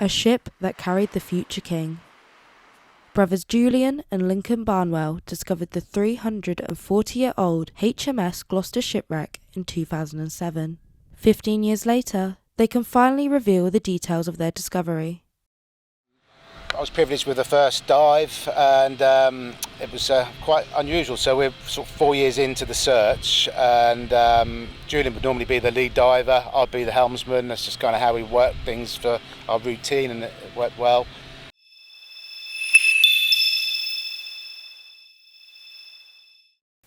a ship that carried the future king. Brothers Julian and Lincoln Barnwell discovered the 340-year-old HMS Gloucester shipwreck in 2007. 15 years later, they can finally reveal the details of their discovery. I was privileged with the first dive, and it was quite unusual. So we're sort of 4 years into the search, and Julian would normally be the lead diver, I'd be the helmsman. That's just kind of how we work things for our routine, and it worked well.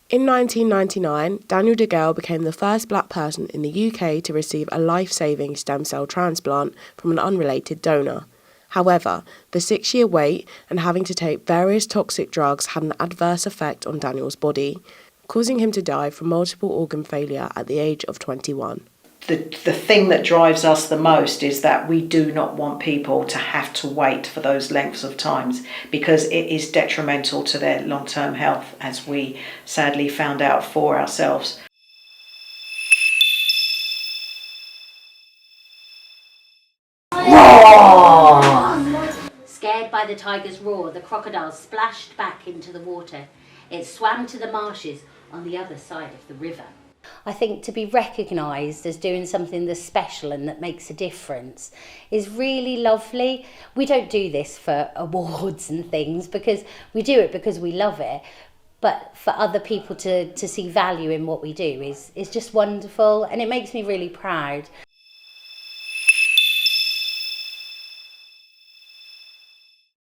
In 1999, Daniel DeGale became the first black person in the UK to receive a life-saving stem cell transplant from an unrelated donor. However, the 6-year wait and having to take various toxic drugs had an adverse effect on Daniel's body, causing him to die from multiple organ failure at the age of 21. The thing that drives us the most is that we do not want people to have to wait for those lengths of times, because it is detrimental to their long-term health, as we sadly found out for ourselves. Scared by the tiger's roar, the crocodile splashed back into the water. It swam to the marshes on the other side of the river. I think to be recognised as doing something that's special and that makes a difference is really lovely. We don't do this for awards and things, because we do it because we love it. But for other people to see value in what we do is just wonderful, and it makes me really proud.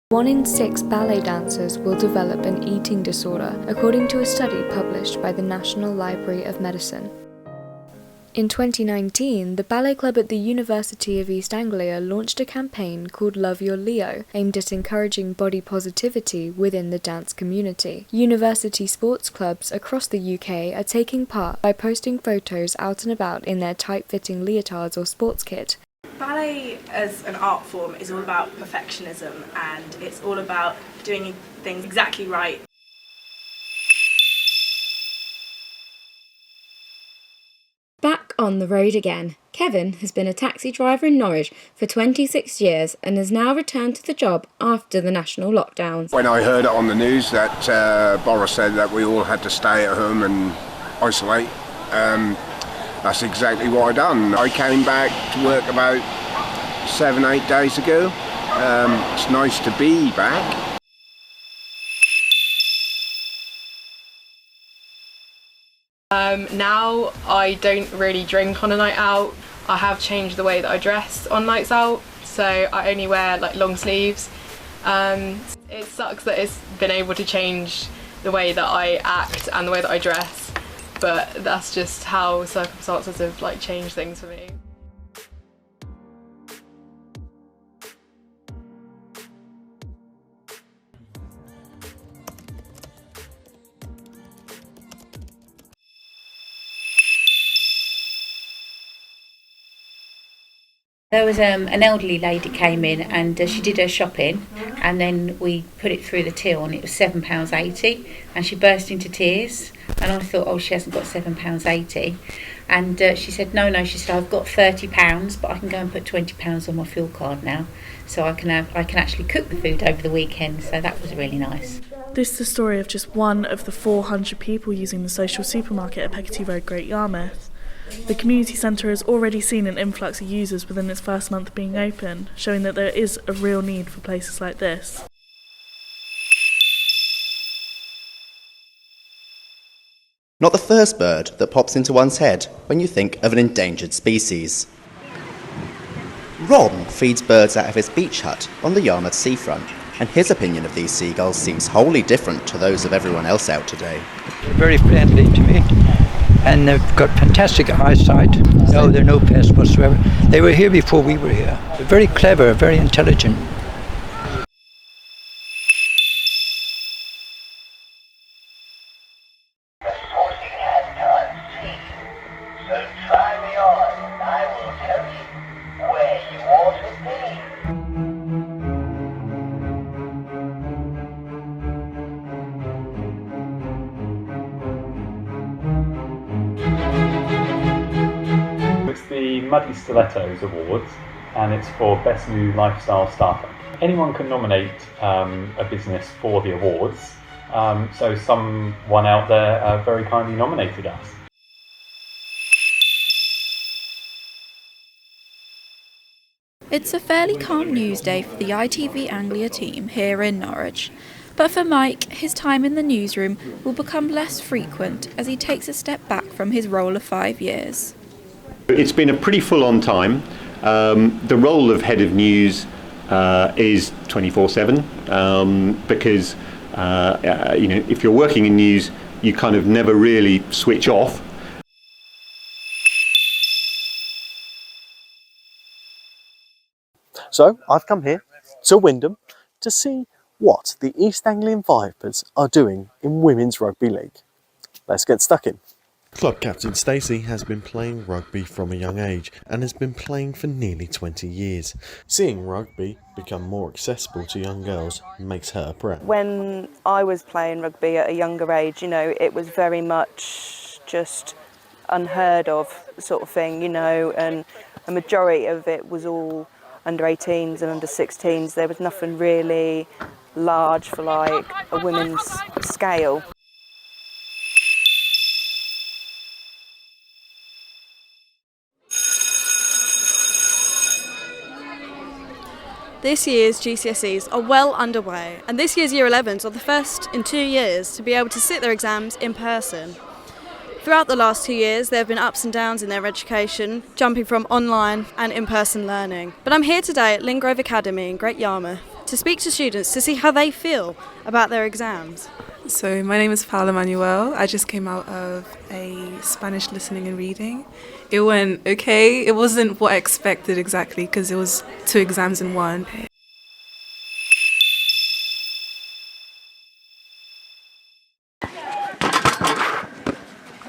One in 6 ballet dancers will develop an eating disorder, according to a study published by the National Library of Medicine. In 2019, the ballet club at the University of East Anglia launched a campaign called Love Your Leo, aimed at encouraging body positivity within the dance community. University sports clubs across the UK are taking part by posting photos out and about in their tight-fitting leotards or sports kit. Ballet as an art form is all about perfectionism, and it's all about doing things exactly right. Back on the road again, Kevin has been a taxi driver in Norwich for 26 years and has now returned to the job after the national lockdowns. When I heard it on the news that Boris said that we all had to stay at home and isolate, that's exactly what I done. I came back to work about 7-8 days ago. It's nice to be back. Now I don't really drink on a night out. I have changed the way that I dress on nights out, so I only wear like long sleeves. It sucks that it's been able to change the way that I act and the way that I dress, but that's just how circumstances have like changed things for me. There was an elderly lady came in and she did her shopping, and then we put it through the till and it was £7.80, and she burst into tears, and I thought, oh, she hasn't got £7.80, and she said, no, she said, I've got £30, but I can go and put £20 on my fuel card now, so I can actually cook the food over the weekend, so that was really nice. This is the story of just one of the 400 people using the social supermarket at Peggotty Road, Great Yarmouth. The community centre has already seen an influx of users within its first month being open, showing that there is a real need for places like this. Not the first bird that pops into one's head when you think of an endangered species. Ron feeds birds out of his beach hut on the Yarmouth seafront, and his opinion of these seagulls seems wholly different to those of everyone else out today. They're very friendly to me, and they've got fantastic eyesight. No, they're no pests whatsoever. They were here before we were here. They're very clever, very intelligent. It's the Muddy Stilettos Awards, and it's for Best New Lifestyle Startup. Anyone can nominate a business for the awards, so someone out there very kindly nominated us. It's a fairly calm news day for the ITV Anglia team here in Norwich. But for Mike, his time in the newsroom will become less frequent as he takes a step back from his role of 5 years. It's been a pretty full-on time. The role of head of news is 24/7 because if you're working in news, you kind of never really switch off. So I've come here to Wyndham to see what the East Anglian Vipers are doing in Women's Rugby League. Let's get stuck in. Club captain Stacey has been playing rugby from a young age and has been playing for nearly 20 years. Seeing rugby become more accessible to young girls makes her proud. When I was playing rugby at a younger age, it was very much just unheard of sort of thing, and a majority of it was all under 18s and under 16s. There was nothing really large for like a women's scale. This year's GCSEs are well underway, and this year's Year 11s are the first in 2 years to be able to sit their exams in person. Throughout the last 2 years, there have been ups and downs in their education, jumping from online and in-person learning. But I'm here today at Lingrove Academy in Great Yarmouth to speak to students to see how they feel about their exams. So my name is Paula Manuel. I just came out of a Spanish listening and reading. It went okay. It wasn't what I expected exactly because it was 2 exams in one.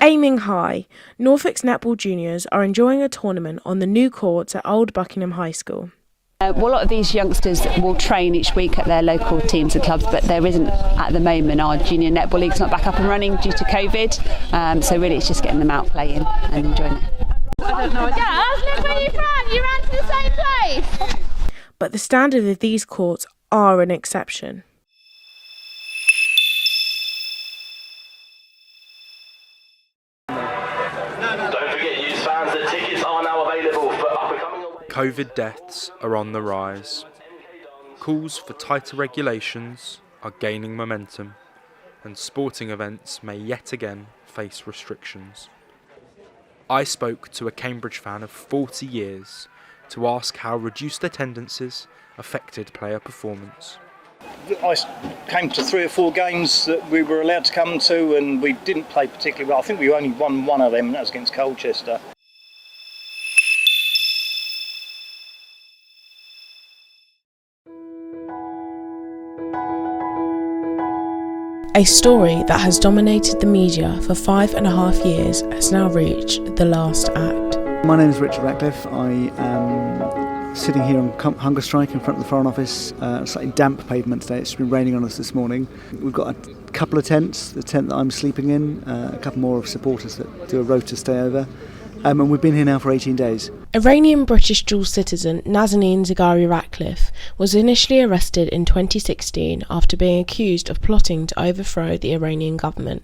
Aiming high, Norfolk's netball juniors are enjoying a tournament on the new courts at Old Buckingham High School. Well, a lot of these youngsters will train each week at their local teams and clubs, but there isn't at the moment. Our junior netball league's not back up and running due to COVID, so really it's just getting them out playing and enjoying it. Dad, look where you ran! You ran to the same place! But the standard of these courts are an exception. COVID deaths are on the rise. Calls for tighter regulations are gaining momentum, and sporting events may yet again face restrictions. I spoke to a Cambridge fan of 40 years to ask how reduced attendances affected player performance. I came to 3 or 4 games that we were allowed to come to, and we didn't play particularly well. I think we only won one of them, and that was against Colchester. A story that has dominated the media for 5.5 years has now reached the last act. My name is Richard Ratcliffe. I am sitting here on hunger strike in front of the Foreign Office, slightly damp pavement today. It's been raining on us this morning. We've got a couple of tents, the tent that I'm sleeping in, a couple more of supporters that do a rota stay over, and we've been here now for 18 days. Iranian-British dual citizen Nazanin Zaghari Ratcliffe was initially arrested in 2016 after being accused of plotting to overthrow the Iranian government.